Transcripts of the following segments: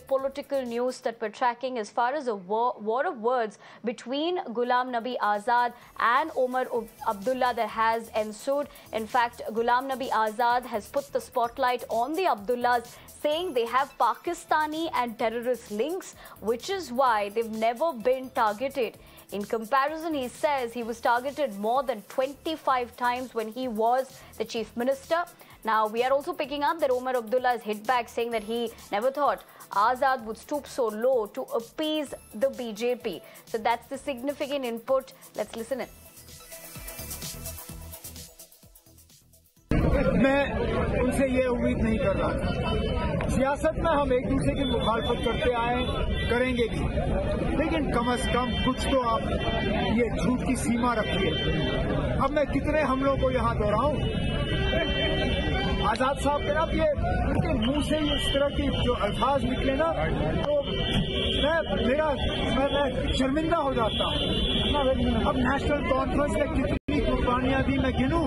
political news that we're tracking as far as a war of words between Ghulam Nabi Azad and Omar Abdullah that has ensued. In fact, Ghulam Nabi Azad has put the spotlight on the Abdullahs, saying they have Pakistani and terrorist links, which is why they've never been targeted. In comparison, he says he was targeted more than 25 times when he was the chief minister. Now, we are also picking up that Omar Abdullah has hit back, saying that he never thought Azad would stoop so low to appease the BJP. So that's the significant input. Let's listen in. मैं उनसे ये उम्मीद नहीं कर रहा था। सियासत में हम एक दूसरे की मुखालफत करते आए, करेंगे भी, लेकिन कम से कम कुछ तो आप ये झूठ की सीमा रखिए। अब मैं कितने हमलों को यहाँ दोहराऊं? आजाद साहब के ना ये उनके मुंह से इस तरह की जो अल्फाज निकले ना, तो मैं शर्मिंदा हो जाता हूँ। अब नेशनल कॉन्फ्रेंस में कितनी कुर्बानियां दी मैं गिनूं?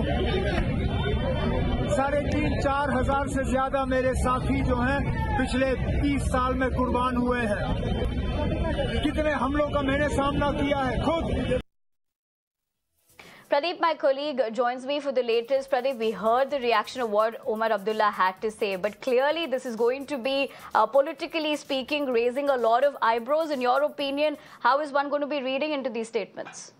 3,500-4 हजार से ज्यादा मेरे साथी जो हैं पिछले 30 साल में कुर्बान हुए हैं। कितने हमलों का मैंने सामना किया है खुद। Pradeep, my colleague, joins me for the latest. Pradeep, we heard the reaction of what Omar Abdullah had to say, but clearly this is going to be, politically speaking, raising a lot of eyebrows. In your opinion, how is one going to be reading into these statements?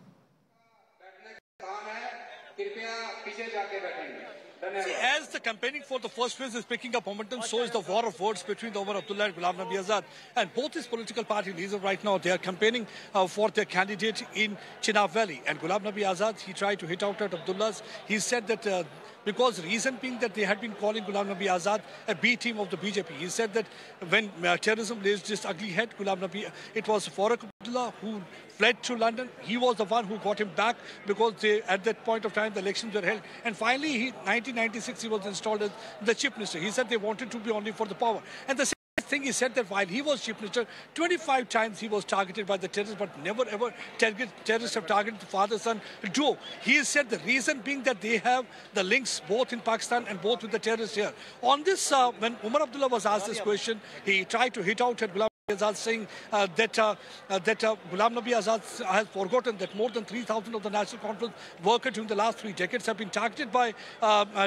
See, as the campaigning for the first phase is picking up momentum, so is the war of words between Omar Abdullah and Ghulam Nabi Azad. And both these political party leaders right now, they are campaigning for their candidate in Chenab Valley. And Ghulam Nabi Azad, he tried to hit out at Abdullah's. He said that because reason being that they had been calling Ghulam Nabi Azad a B team of the BJP. He said that when terrorism raised its ugly head, Ghulam Nabi, it was Farooq Abdullah who fled to London. He was the one who got him back because at that point of time the elections were held. And finally, 1996, he was installed as the chief minister. He said they wanted to be only for the power. And the thing he said that while he was chief minister, 25 times he was targeted by the terrorists, but never ever terrorists have targeted the father-son duo. He said the reason being that they have the links both in Pakistan and both with the terrorists here. On this, when Omar Abdullah was asked this question, he tried to hit out at Ghulam Azad, saying that Ghulam Nabi Azad has forgotten that more than 3,000 of the National Conference workers during the last 3 decades have been targeted by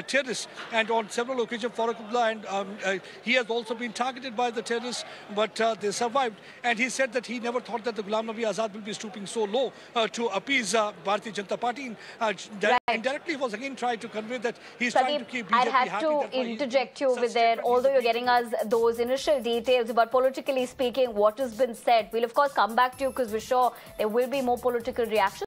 terrorists. And on several occasions, Farooq Abdullah and he has also been targeted by the terrorists, but they survived. And he said that he never thought that the Ghulam Nabi Azad will be stooping so low to appease Bharatiya Janata Party. Indirectly, he was again trying to convey that he's trying to keep BJP happy. I have to interject you over there, although you're getting us those initial details about politically speaking what has been said. We'll of course come back to you because we're sure there will be more political reaction.